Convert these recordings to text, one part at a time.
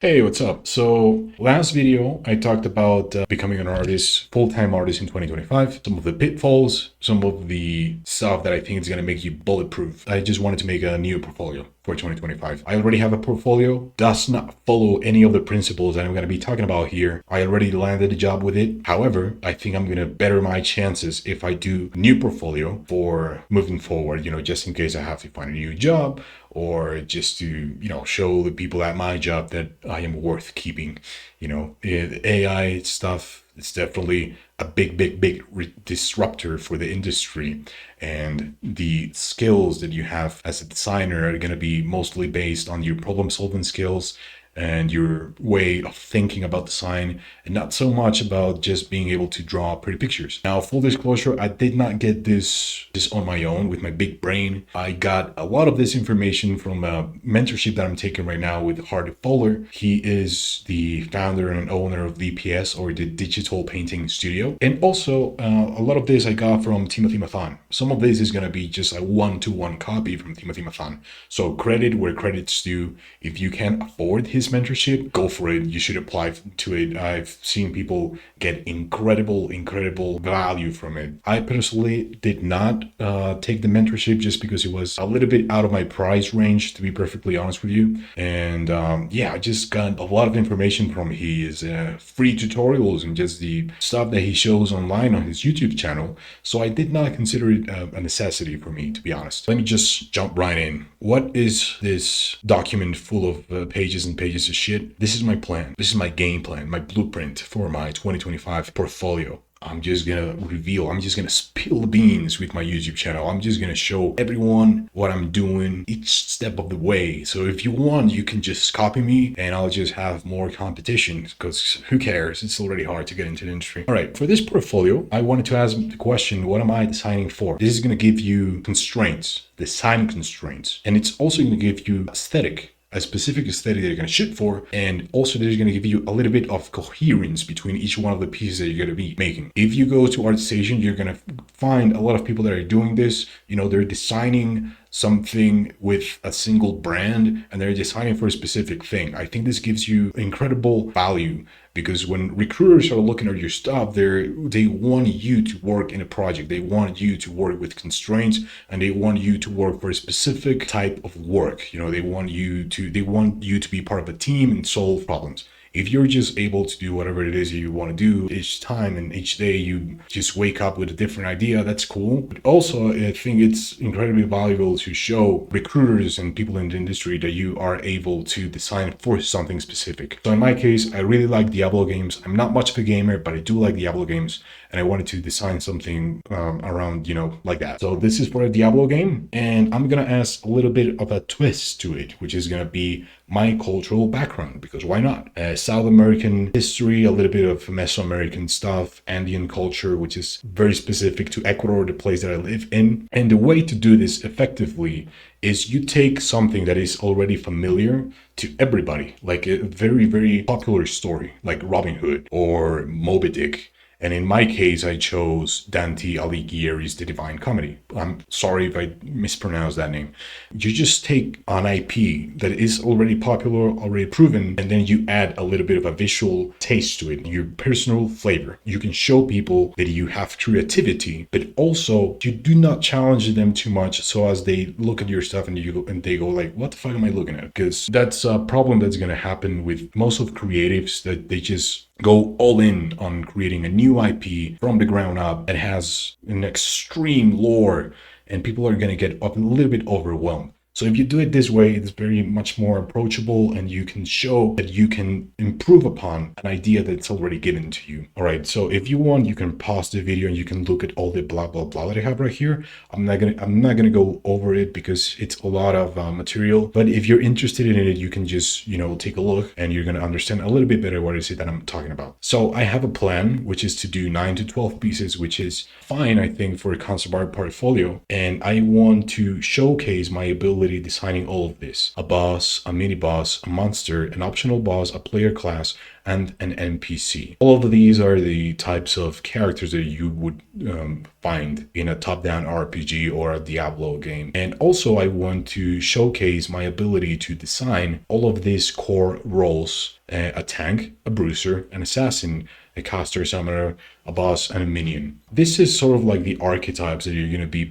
Hey, what's up? So last video, I talked about becoming an artist, full-time artist in 2025, some of the pitfalls, some of the stuff that I think is going to make you bulletproof. I just wanted to make a new portfolio for 2025. I already have a portfolio, does not follow any of the principles that I'm going to be talking about here. I already landed a job with it. However, I think I'm going to better my chances if I do a new portfolio for moving forward, just in case I have to find a new job or just to, show the people at my job that I am worth keeping. AI stuff, it's definitely a big disruptor for the industry. And the skills that you have as a designer are going to be mostly based on your problem solving skills and your way of thinking about design, and not so much about just being able to draw pretty pictures. Now, full disclosure, I did not get this on my own with my big brain. I got a lot of this information from a mentorship that I'm taking right now with Fowler. He is the founder and owner of DPS, or the Digital Painting Studio. And also, a lot of this I got from Timothee Mathon. Some of this is going to be just a one-to-one copy from Timothee Mathon. So credit where credit's due. If you can afford his mentorship, go for it. You should apply to it. I've seen people get incredible value from it. I personally did not take the mentorship just because it was a little bit out of my price range, to be perfectly honest with you. And I just got a lot of information from his free tutorials and just the stuff that he shows online on his YouTube channel. So I did not consider it a necessity for me, to be honest. Let me just jump right in. What is this document full of pages and pages of shit? This is my plan. This is my game plan, my blueprint for my 2025 portfolio. I'm just gonna spill the beans with my YouTube channel. I'm just gonna show everyone what I'm doing each step of the way. So if you want, you can just copy me and I'll just have more competition, because who cares? It's already hard to get into the industry. All right, for this portfolio, I wanted to ask the question, what am I designing for? This is gonna give you constraints, design constraints, and it's also gonna give you a specific aesthetic that you're going to shoot for, and also that is going to give you a little bit of coherence between each one of the pieces that you're going to be making. If you go to ArtStation, you're going to find a lot of people that are doing this. They're designing something with a single brand and they're designing for a specific thing. I think this gives you incredible value, because when recruiters are looking at your stuff, they want you to work in a project. They want you to work with constraints, and they want you to work for a specific type of work. They want you to be part of a team and solve problems. If you're just able to do whatever it is you want to do each time, and each day you just wake up with a different idea, that's cool. But also, I think it's incredibly valuable to show recruiters and people in the industry that you are able to design for something specific. So in my case, I really like Diablo games. I'm not much of a gamer, but I do like Diablo games, and I wanted to design something around, like that. So this is for a Diablo game, and I'm gonna add a little bit of a twist to it, which is gonna be my cultural background, because why not? South American history, a little bit of Mesoamerican stuff, Andean culture, which is very specific to Ecuador, the place that I live in. And the way to do this effectively is you take something that is already familiar to everybody, like a very popular story, like Robin Hood or Moby Dick. And in my case, I chose Dante Alighieri's The Divine Comedy. I'm sorry if I mispronounced that name. You just take an IP that is already popular, already proven, and then you add a little bit of a visual taste to it, your personal flavor. You can show people that you have creativity, but also you do not challenge them too much, so as they look at your stuff and they go like, what the fuck am I looking at? Because that's a problem that's going to happen with most of creatives, that they just go all in on creating a new IP from the ground up that has an extreme lore, and people are going to get a little bit overwhelmed. So if you do it this way, it's very much more approachable, and you can show that you can improve upon an idea that's already given to you. All right, so if you want, you can pause the video and you can look at all the blah blah blah that I have right here. I'm not gonna go over it because it's a lot of material. But if you're interested in it, you can just take a look, and you're gonna understand a little bit better what is it that I'm talking about. So I have a plan, which is to do 9 to 12 pieces, which is fine, I think, for a concept art portfolio. And I want to showcase my ability ability designing all of this: a boss, a mini boss, a monster, an optional boss, a player class, and an NPC. All of these are the types of characters that you would find in a top-down RPG or a Diablo game. And also I want to showcase my ability to design all of these core roles: a tank, a bruiser, an assassin, a caster, summoner, a boss, and a minion. This is sort of like the archetypes that you're going to be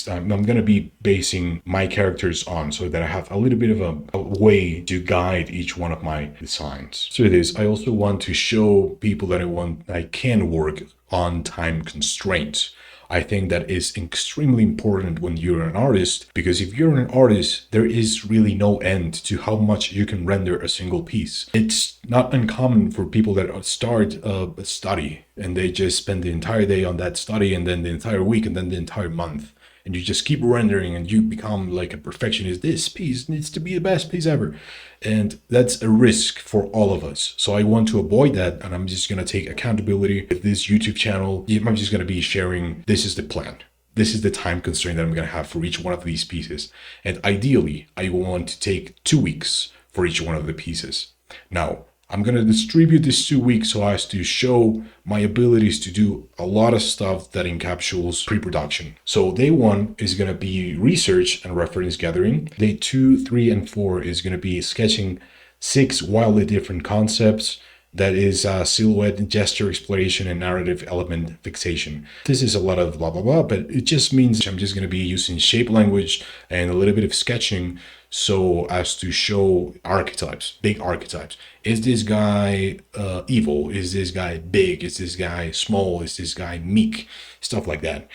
I'm going to be basing my characters on, so that I have a little bit of a way to guide each one of my designs. So this, I also want to show people that I can work on time constraints. I think that is extremely important when you're an artist, because if you're an artist, there is really no end to how much you can render a single piece. It's not uncommon for people that start a study and they just spend the entire day on that study, and then the entire week, and then the entire month. And you just keep rendering and you become like a perfectionist. This piece needs to be the best piece ever. And that's a risk for all of us. So I want to avoid that. And I'm just going to take accountability with this YouTube channel. I'm just going to be sharing, this is the plan. This is the time constraint that I'm going to have for each one of these pieces. And ideally, I want to take 2 weeks for each one of the pieces. Now, I'm going to distribute this 2 weeks so as to show my abilities to do a lot of stuff that encapsulates pre-production. So day 1 is going to be research and reference gathering. Day 2, 3, and 4 is going to be sketching 6 wildly different concepts. That is silhouette, gesture exploration, and narrative element fixation. This is a lot of blah, blah, blah, but it just means I'm just going to be using shape language and a little bit of sketching so as to show archetypes, big archetypes. Is this guy evil? Is this guy big? Is this guy small? Is this guy meek? Stuff like that.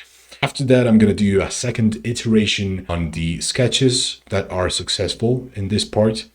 After that, I'm going to do a second iteration on the sketches that are successful in this part.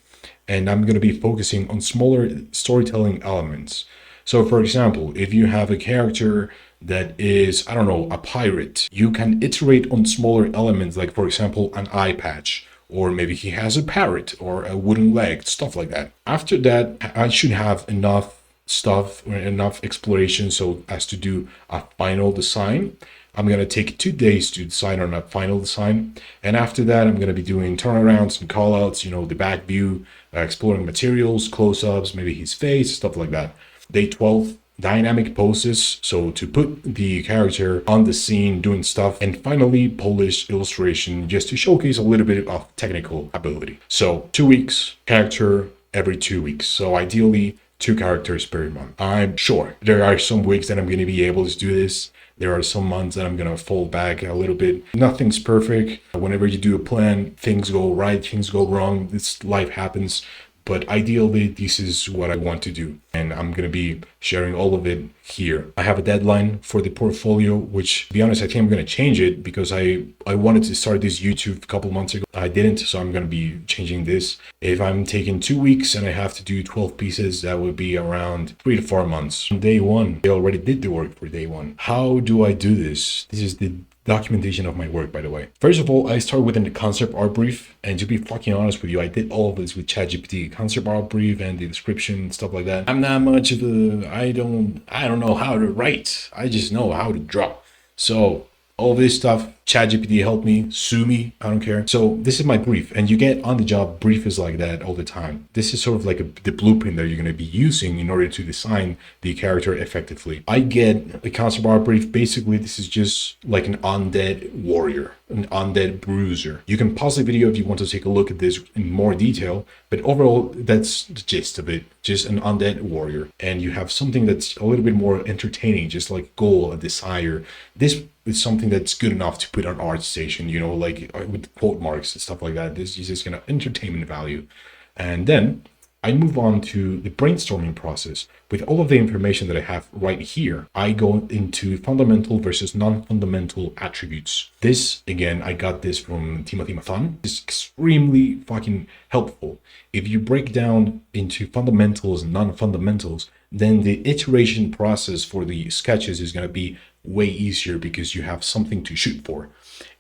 And I'm going to be focusing on smaller storytelling elements. So for example, if you have a character that is, I don't know, a pirate, you can iterate on smaller elements, like for example, an eye patch, or maybe he has a parrot or a wooden leg, stuff like that. After that, I should have enough stuff or enough exploration so as to do a final design. I'm going to take 2 days to decide on a final design. And after that, I'm going to be doing turnarounds and callouts, the back view, exploring materials, close-ups, maybe his face, stuff like that. Day 12, dynamic poses. So to put the character on the scene doing stuff. And finally, polished illustration, just to showcase a little bit of technical ability. So 2 weeks, character every 2 weeks. So ideally, 2 characters per month. I'm sure there are some weeks that I'm going to be able to do this. There are some months that I'm going to fall back a little bit. Nothing's perfect. Whenever you do a plan, things go right, things go wrong. This life happens. But ideally, this is what I want to do. And I'm going to be sharing all of it here. I have a deadline for the portfolio, which, to be honest, I think I'm going to change it because I wanted to start this YouTube a couple months ago. I didn't, so I'm going to be changing this. If I'm taking 2 weeks and I have to do 12 pieces, that would be around 3 to 4 months. On day 1, I already did the work for day 1. How do I do this? This is the documentation of my work, by the way. First of all, I start with a concept art brief, and to be fucking honest with you, I did all of this with ChatGPT. Concept art brief and the description, stuff like that. I'm not much of I don't know how to write. I just know how to draw. So all this stuff, ChatGPT helped me, sue me, I don't care. So this is my brief, and you get on the job briefs like that all the time. This is sort of like the blueprint that you're going to be using in order to design the character effectively. I get a concept art brief. Basically, this is just like an undead warrior, an undead bruiser. You can pause the video if you want to take a look at this in more detail, but overall, that's the gist of it. Just an undead warrior. And you have something that's a little bit more entertaining, just like a goal, a desire. This is something that's good enough to put on ArtStation, like with quote marks and stuff like that. This is just gonna entertainment value. And then I move on to the brainstorming process. With all of the information that I have right here, I go into fundamental versus non-fundamental attributes. This, again, I got this from Timothee Mathon. It's extremely fucking helpful. If you break down into fundamentals and non-fundamentals, then the iteration process for the sketches is going to be way easier because you have something to shoot for.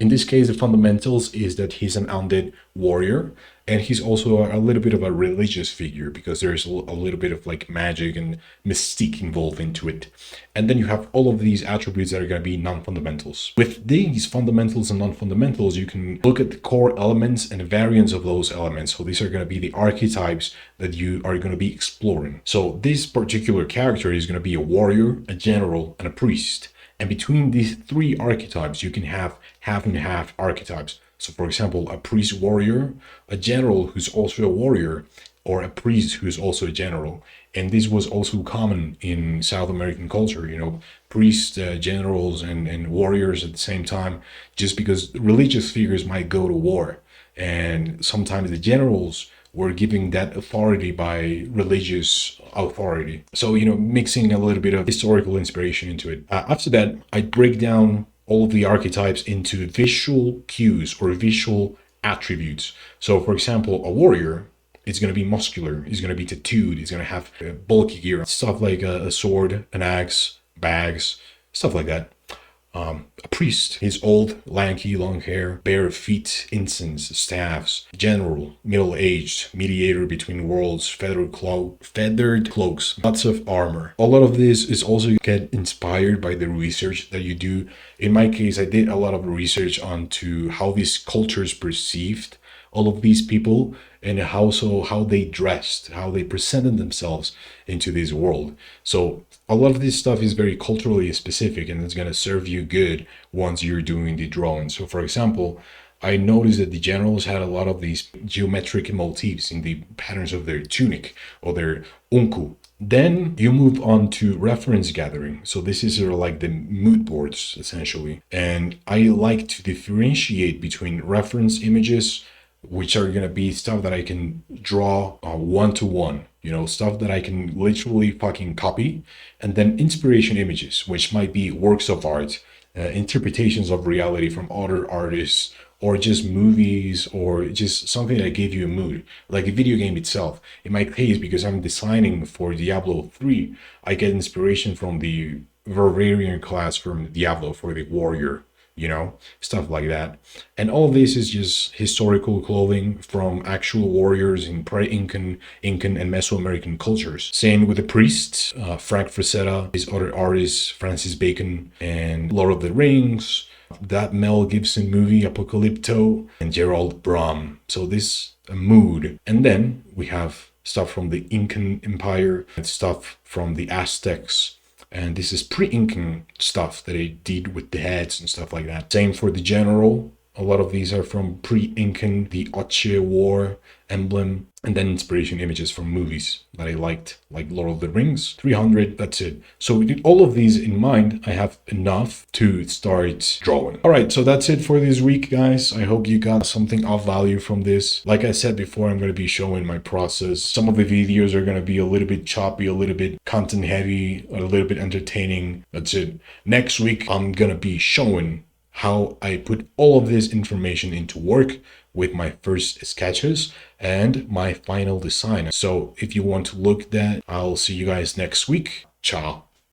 In this case, the fundamentals is that he's an undead warrior, and he's also a little bit of a religious figure because there's a little bit of like magic and mystique involved into it. And then you have all of these attributes that are going to be non-fundamentals. With these fundamentals and non-fundamentals, you can look at the core elements and variants of those elements. So these are going to be the archetypes that you are going to be exploring. So this particular character is going to be a warrior, a general, and a priest. And between these three archetypes, you can have half and half archetypes. So for example, a priest warrior, a general who's also a warrior, or a priest who's also a general. And this was also common in South American culture, you know, priests, generals, and warriors at the same time, just because religious figures might go to war. And sometimes the generals were giving that authority by religious authority. So, you know, mixing a little bit of historical inspiration into it. After that, I break down all of the archetypes into visual cues or visual attributes. So, for example, a warrior is going to be muscular, is going to be tattooed, is going to have bulky gear, stuff like a sword, an axe, bags, stuff like that. A priest, he's old, lanky, long hair, bare feet, incense, staffs, general, middle-aged, mediator between worlds, feathered cloaks, lots of armor. A lot of this is also get inspired by the research that you do. In my case, I did a lot of research onto how these cultures perceived all of these people and how they dressed, how they presented themselves into this world. So a lot of this stuff is very culturally specific, and it's going to serve you good once you're doing the drawing. So for example, I noticed that the generals had a lot of these geometric motifs in the patterns of their tunic or their unku. Then you move on to reference gathering. So this is sort of like the mood boards, essentially. And I like to differentiate between reference images, which are going to be stuff that I can draw one-to-one, you know, stuff that I can literally fucking copy, and then inspiration images, which might be works of art, interpretations of reality from other artists, or just movies, or just something that gave you a mood, like a video game itself. In my case, because I'm designing for Diablo 3, I get inspiration from the Barbarian class from Diablo for the warrior, you know, stuff like that. And all of this is just historical clothing from actual warriors in pre-Incan, and Mesoamerican cultures. Same with the priests, Frank Frazetta, his other artists, Francis Bacon, and Lord of the Rings, that Mel Gibson movie, Apocalypto, and Gerald Brom. So this mood. And then we have stuff from the Incan Empire, and stuff from the Aztecs, and this is pre-Incan stuff that they did with the heads and stuff like that. Same for the general. A lot of these are from pre-Incan, the Oche War emblem, and then inspiration images from movies that I liked, like Lord of the Rings, 300, that's it. So with all of these in mind, I have enough to start drawing. All right, so that's it for this week, guys. I hope you got something of value from this. Like I said before, I'm going to be showing my process. Some of the videos are going to be a little bit choppy, a little bit content heavy, a little bit entertaining. That's it. Next week, I'm going to be showing how I put all of this information into work with my first sketches and my final design. So if you want to look at that, I'll see you guys next week. Ciao.